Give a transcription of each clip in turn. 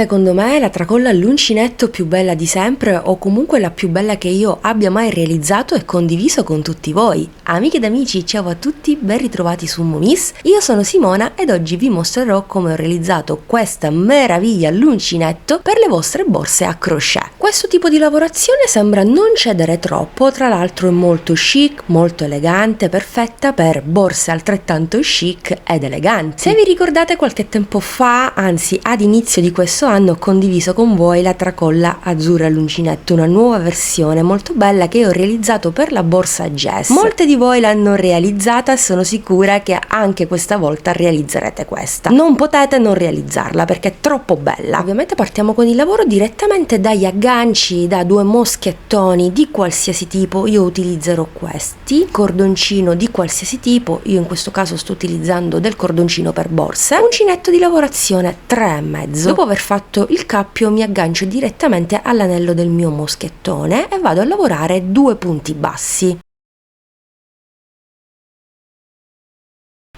Secondo me è la tracolla all'uncinetto più bella di sempre, o comunque la più bella che io abbia mai realizzato e condiviso con tutti voi. Amiche ed amici, ciao a tutti, ben ritrovati su Momis. Io sono Simona ed oggi vi mostrerò come ho realizzato questa meraviglia all'uncinetto per le vostre borse a crochet. Questo tipo di lavorazione sembra non cedere troppo, tra l'altro è molto chic, molto elegante, perfetta per borse altrettanto chic ed eleganti. Se vi ricordate, qualche tempo fa, anzi ad inizio di questo anno, ho condiviso con voi la tracolla azzurra all'uncinetto, una nuova versione molto bella che ho realizzato per la borsa Jess. Molte di voi l'hanno realizzata e sono sicura che anche questa volta realizzerete questa. Non potete non realizzarla perché è troppo bella. Ovviamente partiamo con il lavoro direttamente dagli agganci, da due moschettoni di qualsiasi tipo. Io utilizzerò questi, cordoncino di qualsiasi tipo, io in questo caso sto utilizzando del cordoncino per borse, uncinetto di lavorazione 3,5. Dopo aver fatto il cappio mi aggancio direttamente all'anello del mio moschettone e vado a lavorare 2 punti bassi.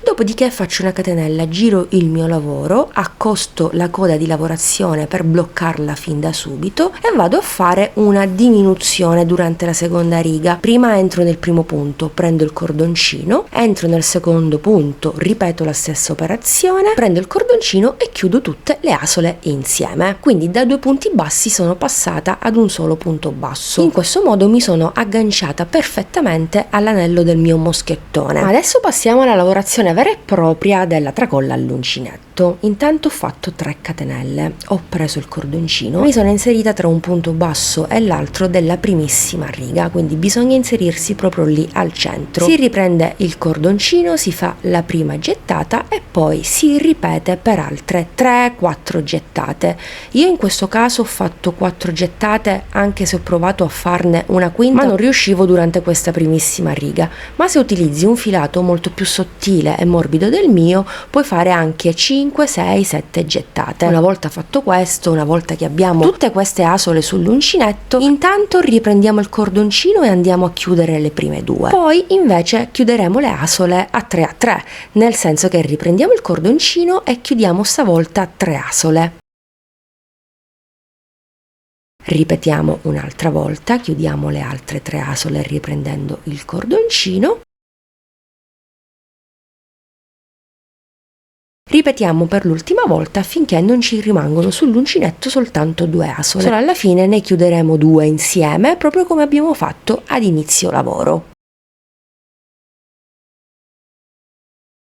Dopodiché faccio una catenella, giro il mio lavoro, accosto la coda di lavorazione per bloccarla fin da subito e vado a fare una diminuzione durante la seconda riga. Prima entro nel primo punto, prendo il cordoncino, entro nel secondo punto, ripeto la stessa operazione, prendo il cordoncino e chiudo tutte le asole insieme. Quindi da 2 punti bassi sono passata ad un solo punto basso. In questo modo mi sono agganciata perfettamente all'anello del mio moschettone. Adesso passiamo alla lavorazione vera e propria della tracolla all'uncinetto. Intanto ho fatto 3 catenelle, ho preso il cordoncino, mi sono inserita tra un punto basso e l'altro della primissima riga, quindi bisogna inserirsi proprio lì al centro. Si riprende il cordoncino, si fa la prima gettata e poi si ripete per altre 3-4 gettate. Io in questo caso ho fatto 4 gettate, anche se ho provato a farne una quinta, ma non riuscivo durante questa primissima riga. Ma se utilizzi un filato molto più sottile e morbido del mio, puoi fare anche 5, 6, 7 gettate. Una volta fatto questo, una volta che abbiamo tutte queste asole sull'uncinetto, intanto riprendiamo il cordoncino e andiamo a chiudere le prime 2. Poi invece chiuderemo le asole a 3 a 3, nel senso che riprendiamo il cordoncino e chiudiamo stavolta 3 asole. Ripetiamo un'altra volta, chiudiamo le altre 3 asole riprendendo il cordoncino. Ripetiamo per l'ultima volta finché non ci rimangono sull'uncinetto soltanto 2 asole. Solo alla fine ne chiuderemo 2 insieme, proprio come abbiamo fatto ad inizio lavoro.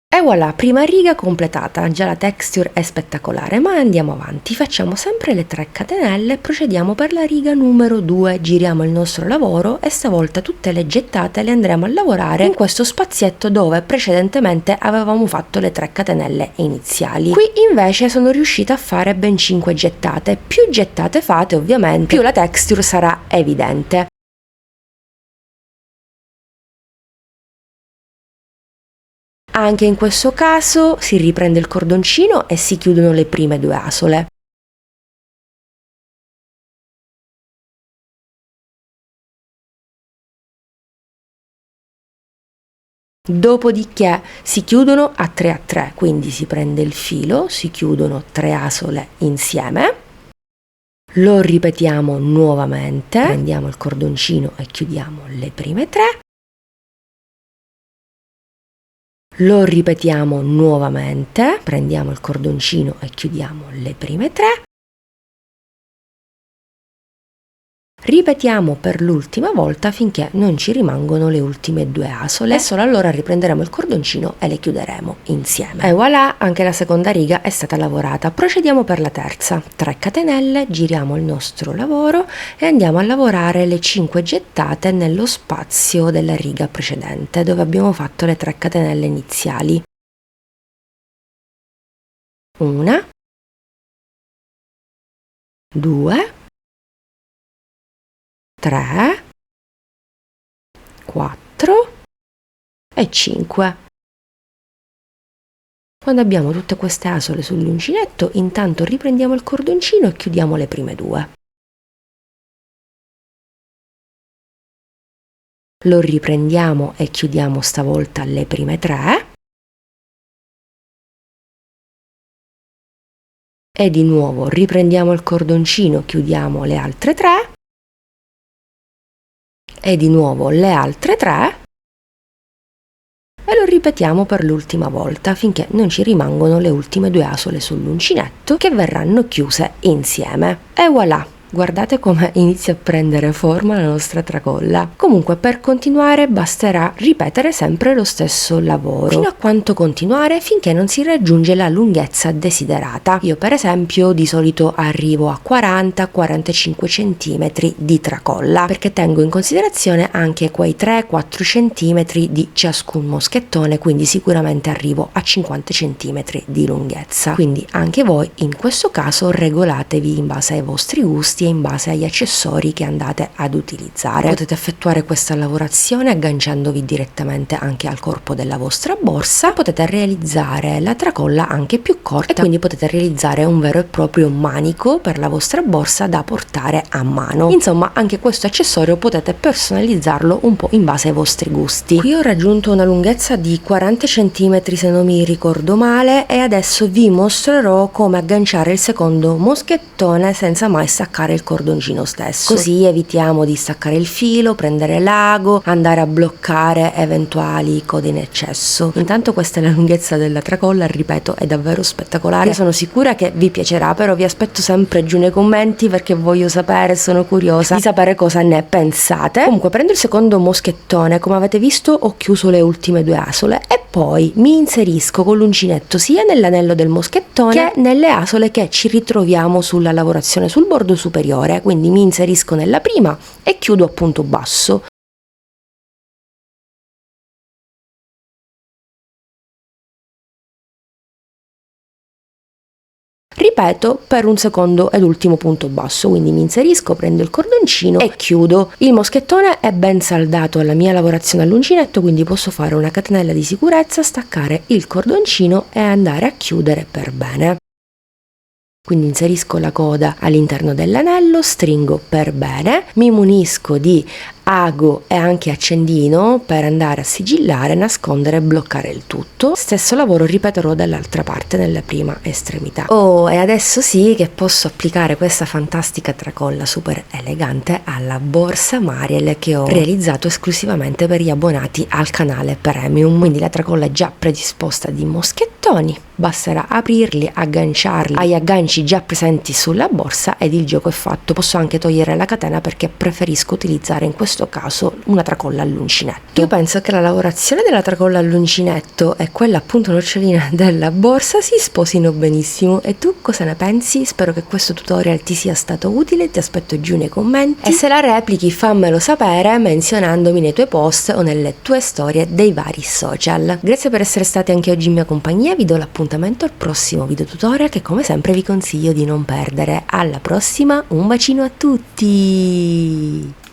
E voilà, prima riga completata, già la texture è spettacolare, ma andiamo avanti, facciamo sempre le 3 catenelle e procediamo per la riga numero 2, giriamo il nostro lavoro e stavolta tutte le gettate le andremo a lavorare in questo spazietto dove precedentemente avevamo fatto le 3 catenelle iniziali. Qui invece sono riuscita a fare ben 5 gettate, più gettate fate ovviamente, più la texture sarà evidente. Anche in questo caso si riprende il cordoncino e si chiudono le prime 2 asole. Dopodiché si chiudono a 3 a 3, quindi si prende il filo, si chiudono 3 asole insieme. Lo ripetiamo nuovamente, prendiamo il cordoncino e chiudiamo le prime 3. Lo ripetiamo nuovamente, prendiamo il cordoncino e chiudiamo le prime 3. Ripetiamo per l'ultima volta finché non ci rimangono le ultime 2 asole e solo allora riprenderemo il cordoncino e le chiuderemo insieme. E voilà, anche la seconda riga è stata lavorata. Procediamo per la terza. 3 catenelle, giriamo il nostro lavoro e andiamo a lavorare le 5 gettate nello spazio della riga precedente dove abbiamo fatto le 3 catenelle iniziali. 1, 2, 3, 4 e 5. Quando abbiamo tutte queste asole sull'uncinetto, intanto riprendiamo il cordoncino e chiudiamo le prime 2. Lo riprendiamo e chiudiamo stavolta le prime 3. e di nuovo riprendiamo il cordoncino, chiudiamo le altre 3 e di nuovo le altre 3 e lo ripetiamo per l'ultima volta finché non ci rimangono le ultime 2 asole sull'uncinetto che verranno chiuse insieme. E voilà! Guardate come inizia a prendere forma la nostra tracolla. Comunque, per continuare basterà ripetere sempre lo stesso lavoro. Fino a quanto continuare? Finché non si raggiunge la lunghezza desiderata. Io per esempio di solito arrivo a 40-45 cm di tracolla, perché tengo in considerazione anche quei 3-4 cm di ciascun moschettone, quindi sicuramente arrivo a 50 cm di lunghezza. Quindi anche voi in questo caso regolatevi in base ai vostri gusti e in base agli accessori che andate ad utilizzare. Potete effettuare questa lavorazione agganciandovi direttamente anche al corpo della vostra borsa. Potete realizzare la tracolla anche più corta e quindi potete realizzare un vero e proprio manico per la vostra borsa da portare a mano. Insomma, anche questo accessorio potete personalizzarlo un po' in base ai vostri gusti. Qui ho raggiunto una lunghezza di 40 cm se non mi ricordo male, e adesso vi mostrerò come agganciare il secondo moschettone senza mai staccare il cordoncino stesso, così evitiamo di staccare il filo, prendere l'ago, andare a bloccare eventuali code in eccesso. Intanto questa è la lunghezza della tracolla, ripeto, è davvero spettacolare. Io sono sicura che vi piacerà, però vi aspetto sempre giù nei commenti perché voglio sapere, sono curiosa di sapere cosa ne pensate. Comunque prendo il secondo moschettone, come avete visto ho chiuso le ultime 2 asole e poi mi inserisco con l'uncinetto sia nell'anello del moschettone che nelle asole che ci ritroviamo sulla lavorazione sul bordo superiore, quindi mi inserisco nella prima e chiudo a punto basso. Ripeto per un secondo ed ultimo punto basso, quindi mi inserisco, prendo il cordoncino e chiudo. Il moschettone è ben saldato alla mia lavorazione all'uncinetto, quindi posso fare una catenella di sicurezza, staccare il cordoncino e andare a chiudere per bene. Quindi inserisco la coda all'interno dell'anello, stringo per bene, mi munisco di ago e anche accendino per andare a sigillare, nascondere e bloccare il tutto. Stesso lavoro ripeterò dall'altra parte, nella prima estremità. Oh, e adesso sì che posso applicare questa fantastica tracolla super elegante alla borsa Mariel che ho realizzato esclusivamente per gli abbonati al canale Premium. Quindi la tracolla è già predisposta di moschettoni, basterà aprirli, agganciarli agli agganci già presenti sulla borsa ed il gioco è fatto. Posso anche togliere la catena perché preferisco utilizzare in questo caso una tracolla all'uncinetto. Io penso che la lavorazione della tracolla all'uncinetto e quella appunto nocciolina della borsa si sposino benissimo. E tu cosa ne pensi? Spero che questo tutorial ti sia stato utile, ti aspetto giù nei commenti e se la replichi fammelo sapere menzionandomi nei tuoi post o nelle tue storie dei vari social. Grazie per essere stati anche oggi in mia compagnia, vi do l'appuntamento al prossimo video tutorial che come sempre vi consiglio di non perdere. Alla prossima, un bacino a tutti!